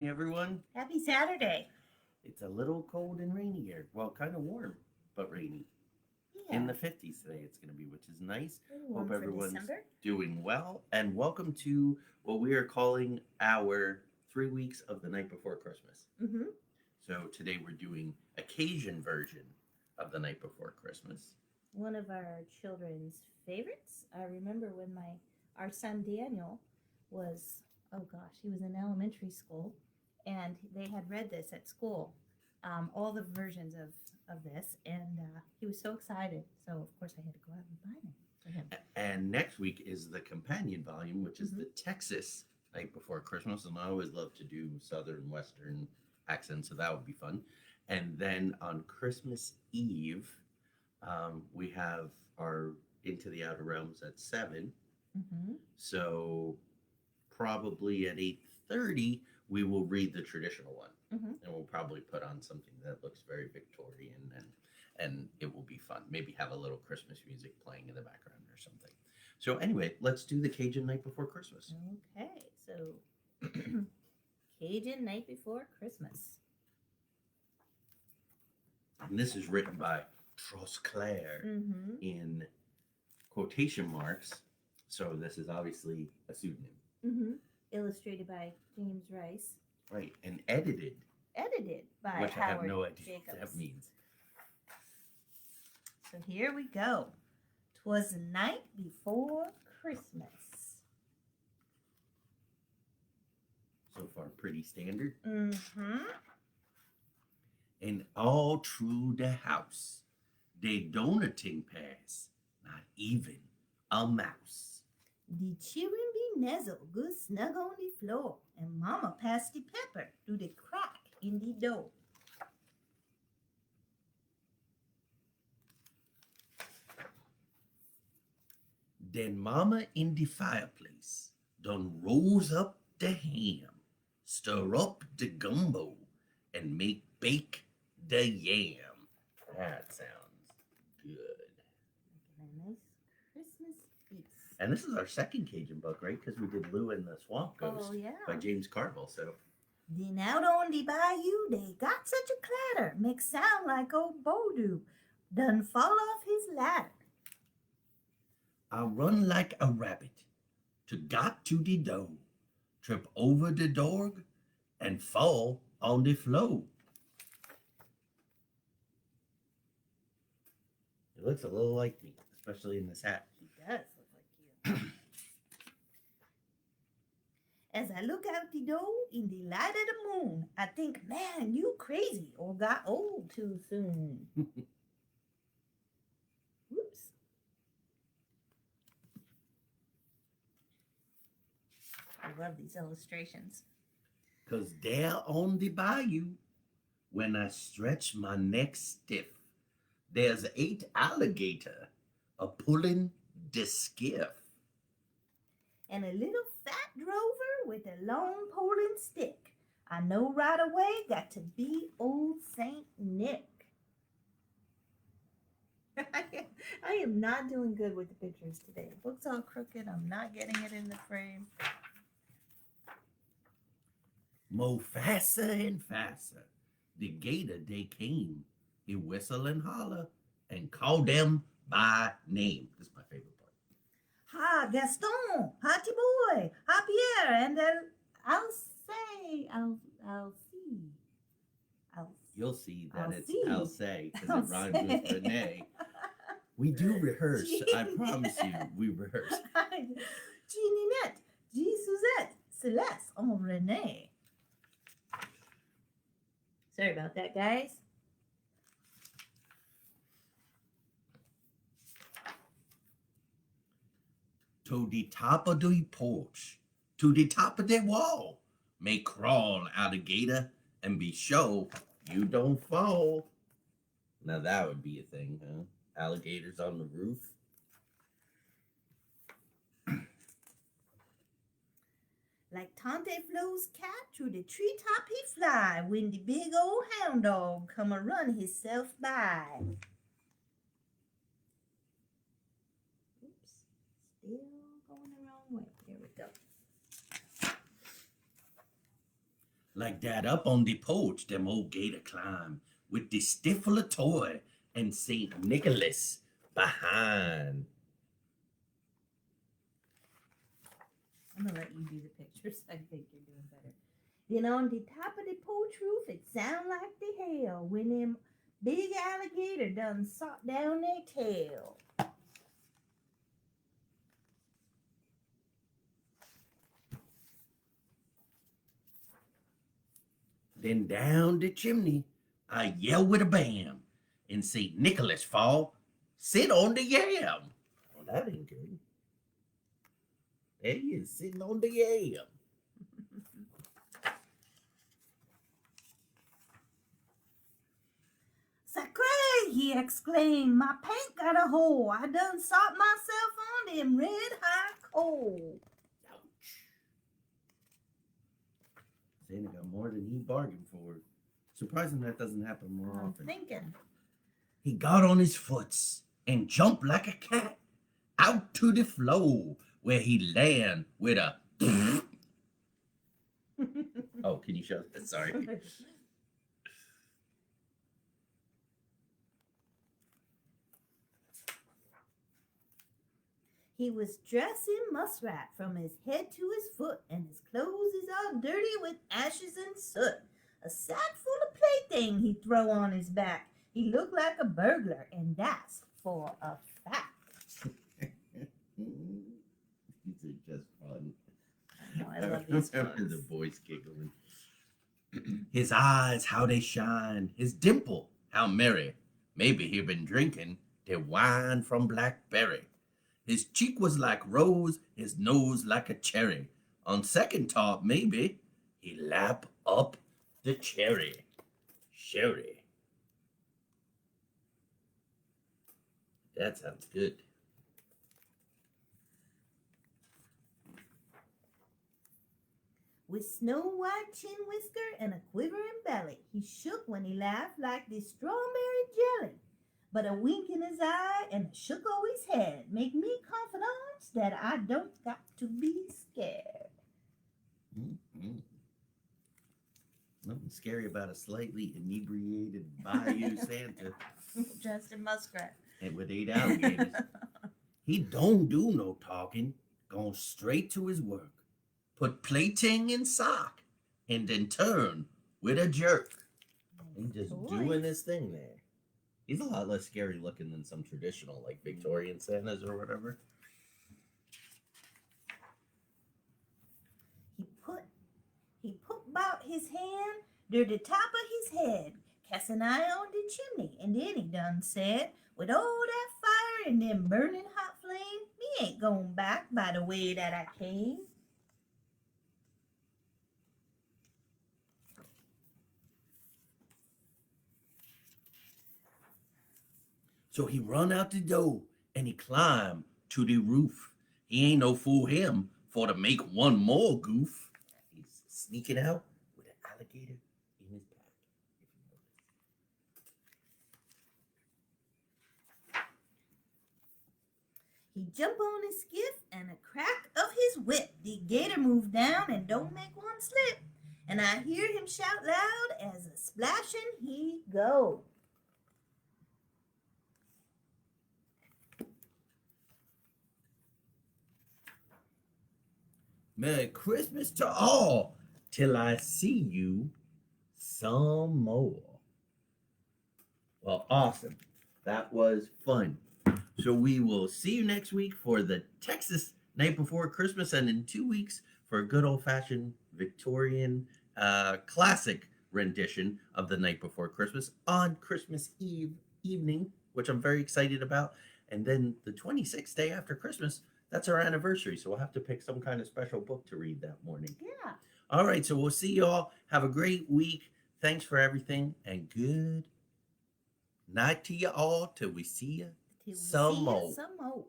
Everyone. Happy Saturday. It's a little cold and rainy here. Well, kind of warm, but rainy. In Yeah, the 50s today, it's going to be, which is nice. pretty Hope warm for everyone's December. doing well. And welcome to what we are calling our 3 weeks of the night before Christmas. Mm-hmm. So today we're doing occasion version of the night before Christmas. One of our children's favorites. I remember when our son Daniel was, oh gosh, he was in elementary school, and they had read this at school, all the versions of this, and he was so excited. So of course I had to go out and buy them for him. And next week is the companion volume, which is Mm-hmm. the Texas night before Christmas. And I always love to do Southern Western accents, so that would be fun. And then on Christmas Eve, we have our Into the Outer Realms at 7. Mm-hmm. So probably at 8:30, we will read the traditional one. Mm-hmm. And we'll probably put on something that looks very Victorian and it will be fun. Maybe have a little Christmas music playing in the background or something. So anyway, let's do the Cajun Night Before Christmas. Okay, so Cajun night before Christmas. And this is written by Trosclair Mm-hmm. in quotation marks. So this is obviously a pseudonym. Mm-hmm. Illustrated by James Rice. Right. And edited, Edited by which I have Howard no idea Jacobs. what that means. So here we go. 'Twas the night before Christmas. So far, pretty standard. Mm-hmm. And all through the house, they donating pass, not even a mouse. The children be nuzzled good snug on the floor, and Mama passed the pepper through the crack in the door. Then Mama in the fireplace done rose up the ham, stir up the gumbo, and make bake the yam. That sounds good. Making a nice Christmas feast. And this is our second Cajun book, right? Because we did Lou and the Swamp Ghost Oh, yeah. by James Carville. So Then out on the bayou, they got such a clatter, make sound like old Bodoo done fall off his ladder. I run like a rabbit to got to the door, trip over the dog, and fall on the floor. It looks a little like me, especially in this hat. He does look like you. As I look out the door in the light of the moon, I think, man, you crazy or got old too soon. Whoops. I love these illustrations. Cause there on the bayou, when I stretch my neck stiff, there's 8 alligator a pulling the skiff. And a little fat drover with a long poling stick. I know right away got to be old Saint Nick. I am not doing good with the pictures today. The book's all crooked. I'm not getting it in the frame. Mo faster and faster, the gator they came. He whistle and holler and call them by name. This is my favorite part. Ha, Gaston, Hattie Boy, Ha Pierre, and I'll say, I'll see. You'll see that I'll it's see. I'll say because I'll it rhymes with say. Renee. We do rehearse. I promise you, we rehearse. Jeaninette, G. Suzette, Celeste, and Renee. Sorry about that, guys. To the top of the porch, to the top of the wall, may crawl alligator and be sure you don't fall. Now that would be a thing, huh? Alligators on the roof. Like Tante Flo's cat through the treetop he fly when the big old hound dog come a run hisself by. Oops, still going the wrong way. There we go. Like that up on the porch, them old gator climb with the stiffler toy and St. Nicholas behind. I'm gonna let you do the pictures. I think you're doing better. Then on the top of the porch roof, it sound like the hail when them big alligator done sot down their tail. Then down the chimney, I yell with a bam, and St. Nicholas fall, sit on the yam. Oh, that ain't good. There he is, sitting on the yam. Sacre, he exclaimed, my paint got a hole. I done sot myself on them red hot coal. Ouch. Santa got more than he bargained for. Surprising that doesn't happen more I'm often. thinking. He got on his foots and jumped like a cat out to the floor where he land with a. Oh, can you show that? Sorry. He was dressed in muskrat from his head to his foot, and his clothes is all dirty with ashes and soot. A sack full of plaything he throw on his back. He looked like a burglar, and that's for a fact. These are just fun. I love these remember books. the voice giggling. His eyes, how they shine. His dimple, how merry. Maybe he been drinking the wine from blackberry. His cheek was like rose, his nose like a cherry. On second thought, maybe he lap up the cherry. Sherry. That sounds good. With snow white chin whisker and a quivering belly, he shook when he laughed like the strawberry jelly. But a wink in his eye and a shook of his head make me confidant that I don't got to be scared. Mm-hmm. Nothing scary about a slightly inebriated Bayou Santa Just a muskrat. and with 8 alligators. He don't do no talking, gone straight to his work. Put plaything in sock, and then turn with a jerk. And just doing his thing there. He's a lot less scary looking than some traditional, like Victorian Santas or whatever. He put about his hand near the top of his head, cast an eye on the chimney, and then he done said, with all that fire and them burning hot flame, me ain't going back by the way that I came. So he run out the door and he climb to the roof. He ain't no fool him for to make one more goof. He's sneaking out with an alligator in his pack. He jump on his skiff and a crack of his whip. The gator moved down and don't make one slip. And I hear him shout loud as a splashing he go. Merry Christmas to all till I see you some more. Well, awesome. That was fun. So we will see you next week for the Texas Night Before Christmas, and in 2 weeks for a good old-fashioned Victorian classic rendition of the Night Before Christmas on Christmas Eve evening, which I'm very excited about. And then the 26th day after Christmas, that's our anniversary. So we'll have to pick some kind of special book to read that morning. Yeah. All right. So we'll see you all. Have a great week. Thanks for everything. And good night to you all till we see you some more. Some more.